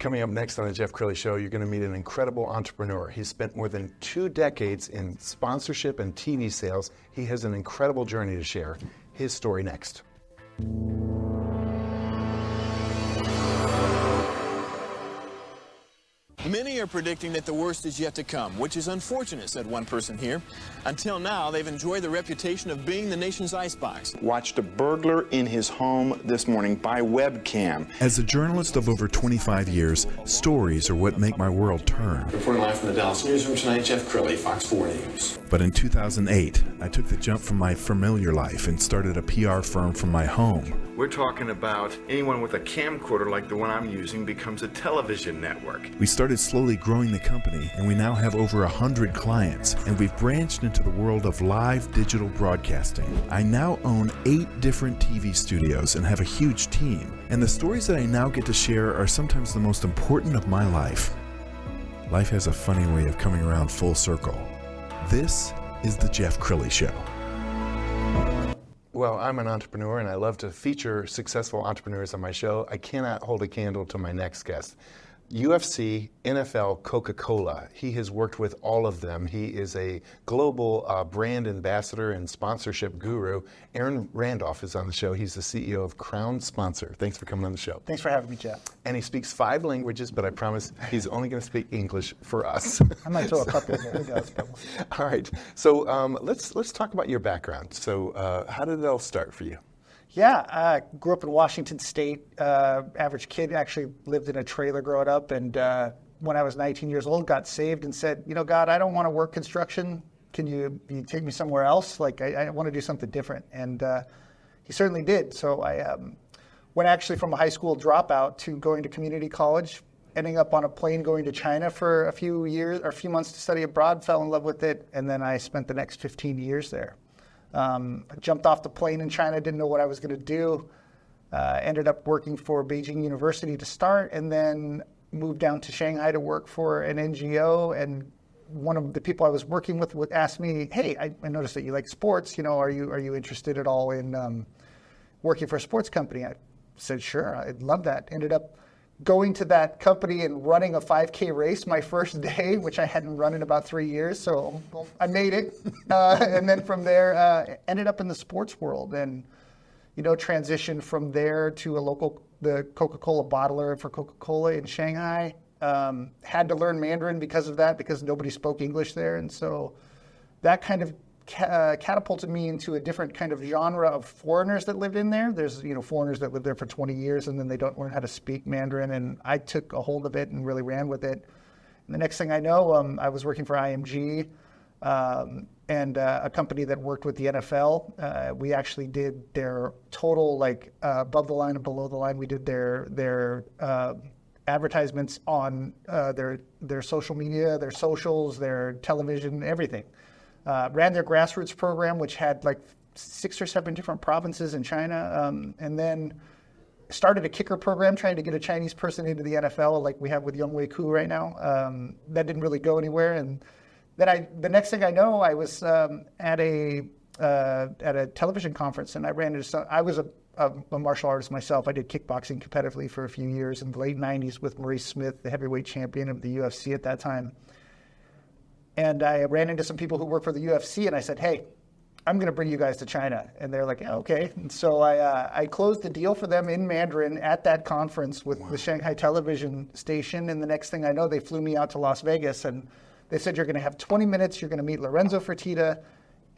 Coming up next on the Jeff Crilley Show, you're going to meet an incredible entrepreneur. He's spent more than 2 decades in sponsorship and TV sales. He has an incredible journey to share. His story next. Many are predicting that the worst is yet to come, which is unfortunate, said one person here. Until now, they've enjoyed the reputation of being the nation's icebox. Watched a burglar in his home this morning by webcam. As a journalist of over 25 years, stories are what make my world turn. Reporting live from the Dallas newsroom tonight, Jeff Crilley, Fox 4 News. But in 2008, I took the jump from my familiar life and started a PR firm from my home. We're talking about anyone with a camcorder like the one I'm using becomes a television network. We started slowly growing the company, and we now have over 100 clients, and we've branched into the world of live digital broadcasting. I now own 8 different TV studios and have a huge team, and the stories that I now get to share are sometimes the most important of my life. Life has a funny way of coming around full circle. This is the Jeff Crilley Show. Well, I'm an entrepreneur, and I love to feature successful entrepreneurs on my show. I cannot hold a candle to my next guest. UFC, NFL, Coca-Cola. He has worked with all of them. He is a global brand ambassador and sponsorship guru. Randolph is on the show. He's the CEO of Crown Sponsor. Thanks for coming on the show. Thanks for having me, Jeff. And he speaks 5 languages, but I promise he's only going to speak English for us. I might throw a couple in there. Who knows, but we'll see. All right. So let's talk about your background. So how did it all start for you? Yeah, I grew up in Washington State. Average kid, actually lived in a trailer growing up. And when I was 19 years old, got saved and said, you know, God, I don't want to work construction. Can you take me somewhere else? Like, I want to do something different. And he certainly did. So I went actually from a high school dropout to going to community college, ending up on a plane going to China for a few years or a few months to study abroad, fell in love with it. And then I spent the next 15 years there. I jumped off the plane in China, didn't know what I was going to do. Ended up working for Beijing University to start, and then moved down to Shanghai to work for an NGO. And one of the people I was working with would ask me, "Hey, I noticed that you like sports. You know, are you interested at all in working for a sports company?" I said, "Sure, I'd love that." Ended up going to that company and running a 5K race my first day, which I hadn't run in about 3 years. So I made it. And then from there, ended up in the sports world and, you know, transitioned from there to the Coca-Cola bottler for Coca-Cola in Shanghai. Had to learn Mandarin because of that, because nobody spoke English there. And so that kind of catapulted me into a different kind of genre of foreigners that lived in there. There's, you know, foreigners that live there for 20 years and then they don't learn how to speak Mandarin. And I took a hold of it and really ran with it. And the next thing I know, I was working for IMG and a company that worked with the NFL. We actually did their total, like above the line and below the line. We did their advertisements on their social media, their socials, their television, everything. Ran their grassroots program, which had like 6 or 7 different provinces in China, and then started a kicker program trying to get a Chinese person into the NFL, like we have with Younghoe Koo right now. That didn't really go anywhere, and then the next thing I know, I was at a television conference, and I ran into I was a martial artist myself. I did kickboxing competitively for a few years in the late 90s with Maurice Smith, the heavyweight champion of the UFC at that time. And I ran into some people who work for the UFC, and I said, "Hey, I'm going to bring you guys to China." And they're like, "Yeah, okay." And so I closed the deal for them in Mandarin at that conference with the Shanghai television station. And the next thing I know, they flew me out to Las Vegas, and they said, "You're going to have 20 minutes. You're going to meet Lorenzo Fertitta,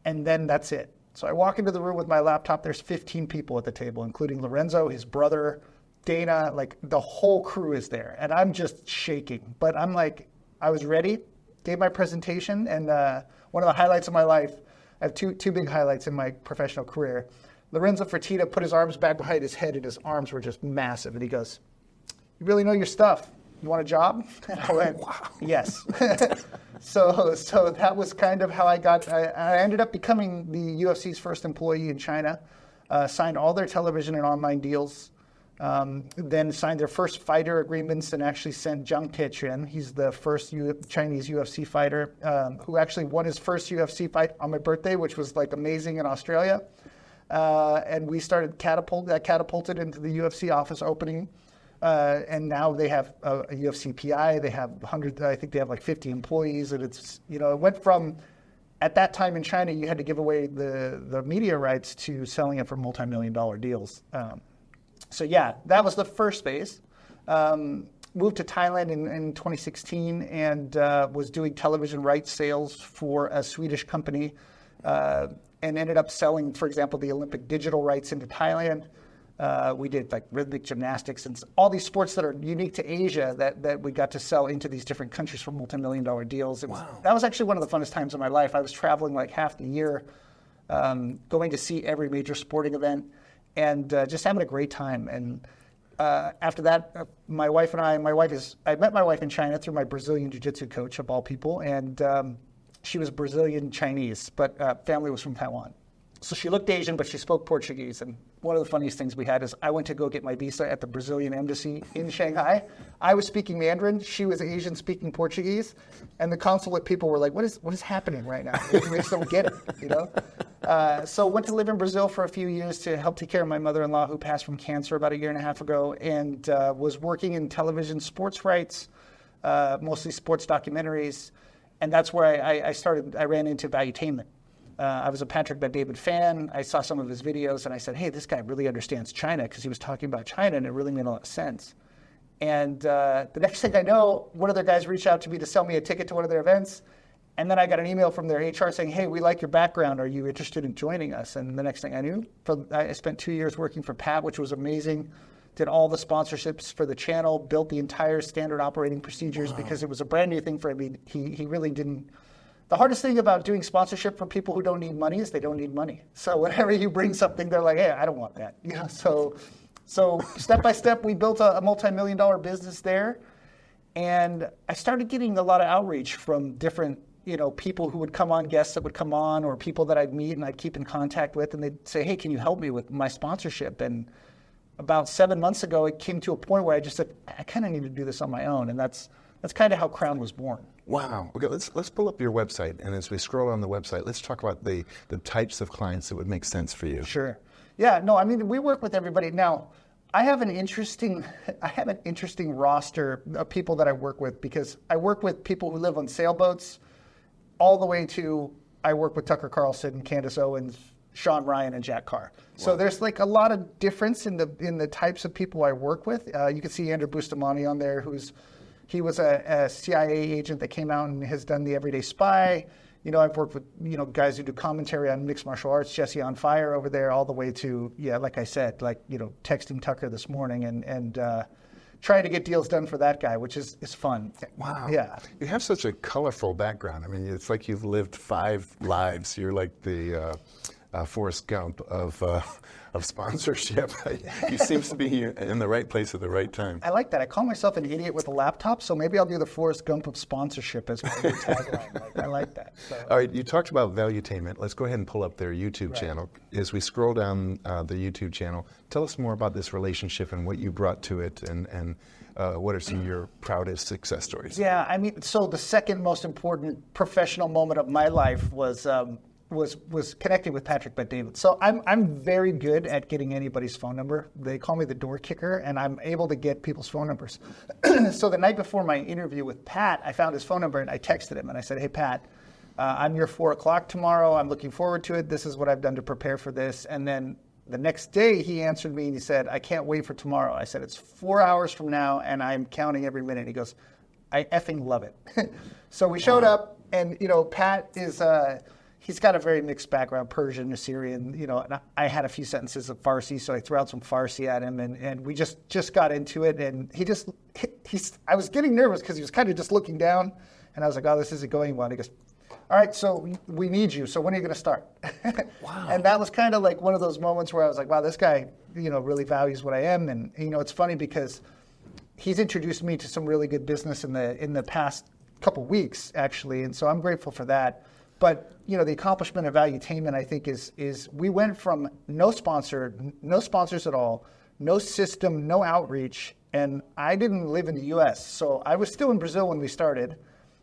and then that's it." So I walk into the room with my laptop. There's 15 people at the table, including Lorenzo, his brother, Dana, like the whole crew is there. And I'm just shaking. But I'm like, I was ready. Gave my presentation, and one of the highlights of my life, I have two big highlights in my professional career. Lorenzo Fertitta put his arms back behind his head, and his arms were just massive. And he goes, "You really know your stuff. You want a job?" And I went, "Wow, yes." So that was kind of how I ended up becoming the UFC's first employee in China, signed all their television and online deals, then signed their first fighter agreements and actually sent Zhang Techen. He's the first Chinese UFC fighter who actually won his first UFC fight on my birthday, which was like amazing in Australia. And we started catapulted into the UFC office opening and now they have a UFC PI. They have hundreds. I think they have like 50 employees, and it's it went from at that time in China you had to give away the media rights to selling it for multi-million-dollar deals. So yeah, that was the first phase. Moved to Thailand in 2016 and was doing television rights sales for a Swedish company, and ended up selling, for example, the Olympic digital rights into Thailand. We did like rhythmic gymnastics and all these sports that are unique to Asia that we got to sell into these different countries for multi-million-dollar deals. That was actually one of the funnest times of my life. I was traveling like half the year, going to see every major sporting event, and just having a great time. And after that, my wife and I met my wife in China through my Brazilian jiu-jitsu coach, of all people, and she was Brazilian Chinese, but family was from Taiwan. So she looked Asian, but she spoke Portuguese. And one of the funniest things we had is I went to go get my visa at the Brazilian embassy in Shanghai. I was speaking Mandarin. She was Asian speaking Portuguese. And the consulate people were like, what is happening right now? We just don't get it, So went to live in Brazil for a few years to help take care of my mother-in-law who passed from cancer about 1.5 years ago, and was working in television sports rights, mostly sports documentaries. And that's where I ran into Valuetainment. I was a Patrick Bet-David fan. I saw some of his videos, and I said, hey, this guy really understands China, because he was talking about China, and it really made a lot of sense. And the next thing I know, one of their guys reached out to me to sell me a ticket to one of their events, and then I got an email from their HR saying, hey, we like your background. Are you interested in joining us? And the next thing I knew, I spent 2 years working for Pat, which was amazing. Did all the sponsorships for the channel, built the entire standard operating procedures, because it was a brand new thing for him. He really didn't. The hardest thing about doing sponsorship for people who don't need money is they don't need money. So whenever you bring something, they're like, hey, I don't want that. So step by step, we built a multi-million-dollar business there. And I started getting a lot of outreach from different, people who would come on, guests that would come on, or people that I'd meet and I'd keep in contact with. And they'd say, hey, can you help me with my sponsorship? And about 7 months ago, it came to a point where I just said, I kind of need to do this on my own. And that's kind of how Crown was born. Wow. Okay, let's pull up your website, and as we scroll on the website, let's talk about the types of clients that would make sense for you. Sure. Yeah. No. I mean, we work with everybody. Now, I have an interesting roster of people that I work with, because I work with people who live on sailboats, all the way to I work with Tucker Carlson, Candace Owens, Sean Ryan, and Jack Carr. Wow. So there's like a lot of difference in the types of people I work with. You can see Andrew Bustamante on there, he was a CIA agent that came out and has done The Everyday Spy. I've worked with, guys who do commentary on mixed martial arts, Jesse on Fire over there, all the way to, like I said, texting Tucker this morning and trying to get deals done for that guy, which is fun. Wow. Yeah. You have such a colorful background. I mean, it's like you've lived 5 lives. You're like the Forrest Gump of sponsorship. You seem to be in the right place at the right time. I like that. I call myself an idiot with a laptop, so maybe I'll do the Forrest Gump of sponsorship as my new tagline. I like that. So. All right, you talked about Valuetainment. Let's go ahead and pull up their YouTube channel. As we scroll down the YouTube channel, tell us more about this relationship and what you brought to it, and what are some of your proudest success stories? Yeah, I mean, so the second most important professional moment of my life was connecting with Patrick Bet-David. So I'm very good at getting anybody's phone number. They call me the door kicker, and I'm able to get people's phone numbers. So the night before my interview with Pat, I found his phone number, and I texted him, and I said, hey, Pat, I'm your 4 o'clock tomorrow. I'm looking forward to it. This is what I've done to prepare for this. And then the next day, he answered me, and he said, I can't wait for tomorrow. I said, it's 4 hours from now, and I'm counting every minute. He goes, I effing love it. So we showed up, and, Pat is... he's got a very mixed background, Persian, Assyrian, and I had a few sentences of Farsi, so I threw out some Farsi at him, and we just got into it, and I was getting nervous because he was kind of just looking down, and I was like, oh, this isn't going well. And he goes, all right, so we need you, so when are you going to start? Wow. And that was kind of like one of those moments where I was like, wow, this guy, really values what I am, and, it's funny because he's introduced me to some really good business in the past couple weeks, actually, and so I'm grateful for that. But the accomplishment of Valuetainment, I think, is we went from no sponsors at all, no system, no outreach, and I didn't live in the U.S. So I was still in Brazil when we started,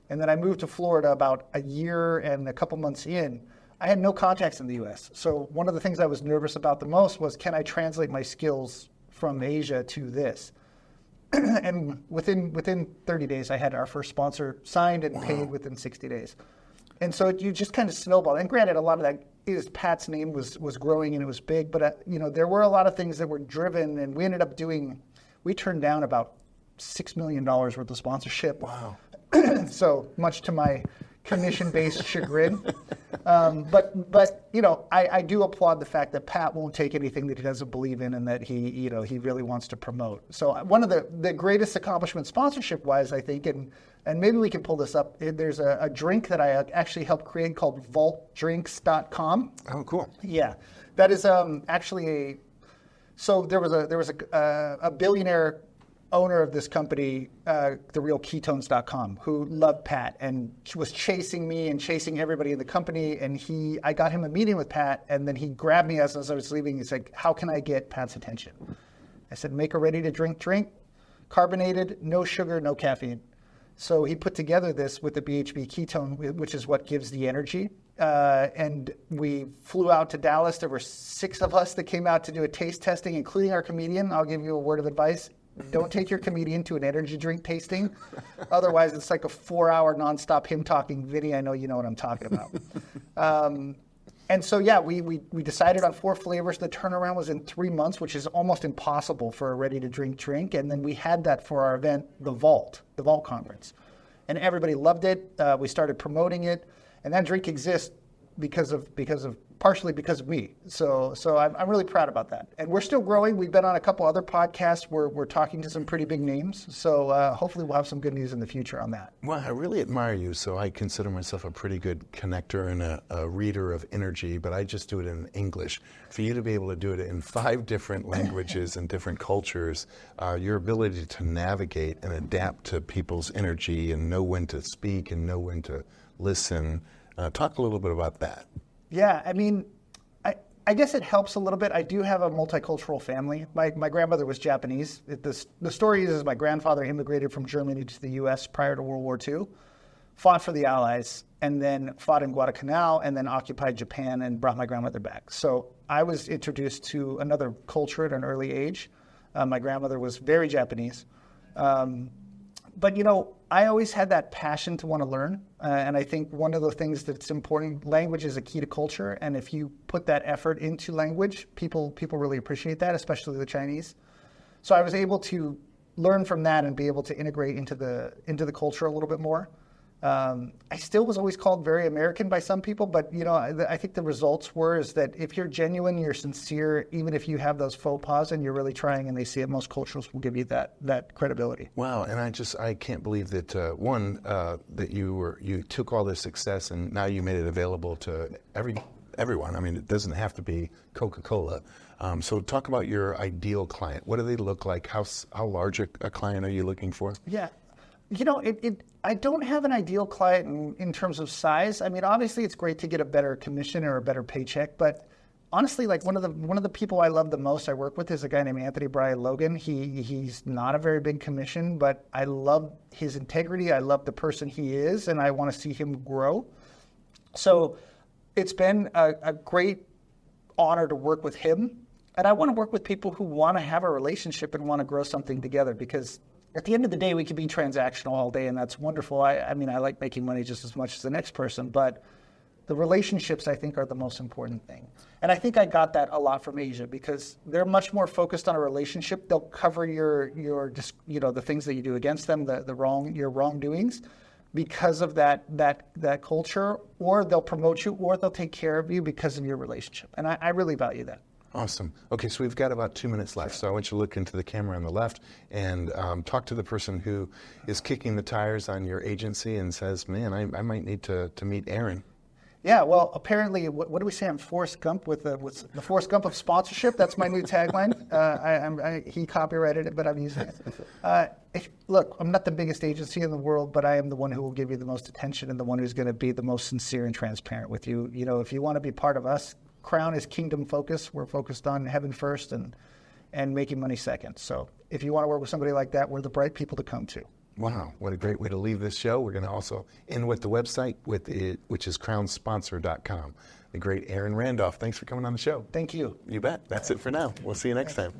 and then I moved to Florida about a year and a couple months in. I had no contacts in the U.S. So one of the things I was nervous about the most was, can I translate my skills from Asia to this? And within 30 days, I had our first sponsor signed and paid within 60 days. And so you just kind of snowball. And granted, a lot of that is Pat's name was growing and it was big, but there were a lot of things that were driven, and we ended up we turned down about $6 million worth of sponsorship. Wow. So much to my commission-based chagrin. But I do applaud the fact that Pat won't take anything that he doesn't believe in, and that he really wants to promote. So one of the greatest accomplishments sponsorship-wise, I think, and maybe we can pull this up. There's a drink that I actually helped create called vaultdrinks.com. Oh, cool. Yeah, that is actually so there was a billionaire owner of this company, therealketones.com, who loved Pat and was chasing me and chasing everybody in the company. And I got him a meeting with Pat, and then he grabbed me as I was leaving. He's like, "How can I get Pat's attention?" I said, "Make a ready-to-drink drink, carbonated, no sugar, no caffeine." So he put together this with the BHB ketone, which is what gives the energy. And we flew out to Dallas. There were 6 of us that came out to do a taste testing, including our comedian. I'll give you a word of advice. Don't take your comedian to an energy drink tasting. Otherwise, it's like a 4-hour nonstop him talking. Vinny, I know you know what I'm talking about. And so, yeah, we decided on 4 flavors. The turnaround was in 3 months, which is almost impossible for a ready-to-drink drink. And then we had that for our event, the Vault Conference. And everybody loved it. We started promoting it. And that drink exists partially because of me. So I'm really proud about that. And we're still growing. We've been on a couple other podcasts where we're talking to some pretty big names. So hopefully we'll have some good news in the future on that. Well, I really admire you. So I consider myself a pretty good connector and a reader of energy, but I just do it in English. For you to be able to do it in 5 different languages and different cultures, your ability to navigate and adapt to people's energy and know when to speak and know when to listen. Talk a little bit about that. Yeah, I mean, I guess it helps a little bit. I do have a multicultural family. My grandmother was Japanese. The story is my grandfather immigrated from Germany to the U.S. prior to World War II, fought for the Allies, and then fought in Guadalcanal, and then occupied Japan and brought my grandmother back. So I was introduced to another culture at an early age. My grandmother was very Japanese. But, I always had that passion to want to learn. And I think one of the things that's important, language is a key to culture. And if you put that effort into language, people really appreciate that, especially the Chinese. So I was able to learn from that and be able to integrate into the culture a little bit more. I still was always called very American by some people, but I think the results is that if you're genuine, you're sincere, even if you have those faux pas and you're really trying and they see it, most cultures will give you that credibility. Wow, and I can't believe that that you took all this success and now you made it available to everyone. I mean, it doesn't have to be Coca-Cola. So talk about your ideal client. What do they look like? How large a client are you looking for? Yeah. I don't have an ideal client in terms of size. I mean, obviously, it's great to get a better commission or a better paycheck, but honestly, like one of the people I love the most I work with is a guy named Anthony Brian Logan. He's not a very big commission, but I love his integrity. I love the person he is, and I want to see him grow. So it's been a great honor to work with him, and I want to work with people who want to have a relationship and want to grow something together, because at the end of the day, we can be transactional all day, and that's wonderful. I mean, I like making money just as much as the next person, but the relationships, I think, are the most important thing. And I think I got that a lot from Asia, because they're much more focused on a relationship. They'll cover your the things that you do against them, your wrongdoings, because of that culture, or they'll promote you, or they'll take care of you because of your relationship. And I really value that. Awesome. Okay, so we've got about 2 minutes left. So I want you to look into the camera on the left and talk to the person who is kicking the tires on your agency and says, man, I might need to meet Aaron. Yeah, well, apparently, what do we say? I'm Forrest Gump with the Forrest Gump of sponsorship. That's my new tagline. He copyrighted it, but I'm using it. Look, I'm not the biggest agency in the world, but I am the one who will give you the most attention and the one who's going to be the most sincere and transparent with you. If you want to be part of us, Crown is kingdom focused. We're focused on heaven first and making money second. So if you want to work with somebody like that, we're the bright people to come to. Wow, what a great way to leave this show. We're going to also end with the website, which is crownsponsor.com. The great Aaron Randolph, thanks for coming on the show. Thank you. You bet. That's it for now. We'll see you next time.